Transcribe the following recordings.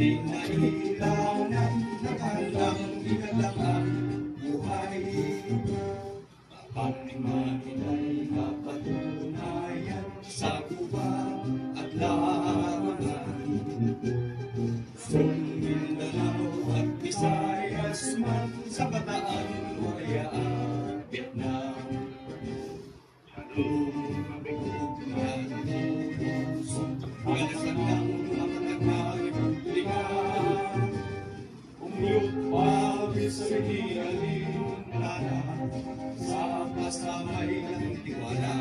Di nailangan na kandang ikalak ang buhay. Kapag mahinay kapatunayan sa kuba at larangan, from Mindanao at Visayas man, sa Bataan o kaya Vietnam. Pagkalasan ng mga nagmalipublika, umiyot pawis sa hinalimlana, sa kasamay ng tiwala.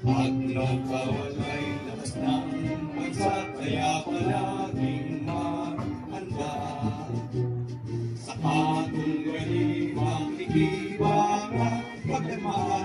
At nagkawalay labas ng bansa, kaya palaging maghanda. Sa atong galing makikibaka, pagdamahal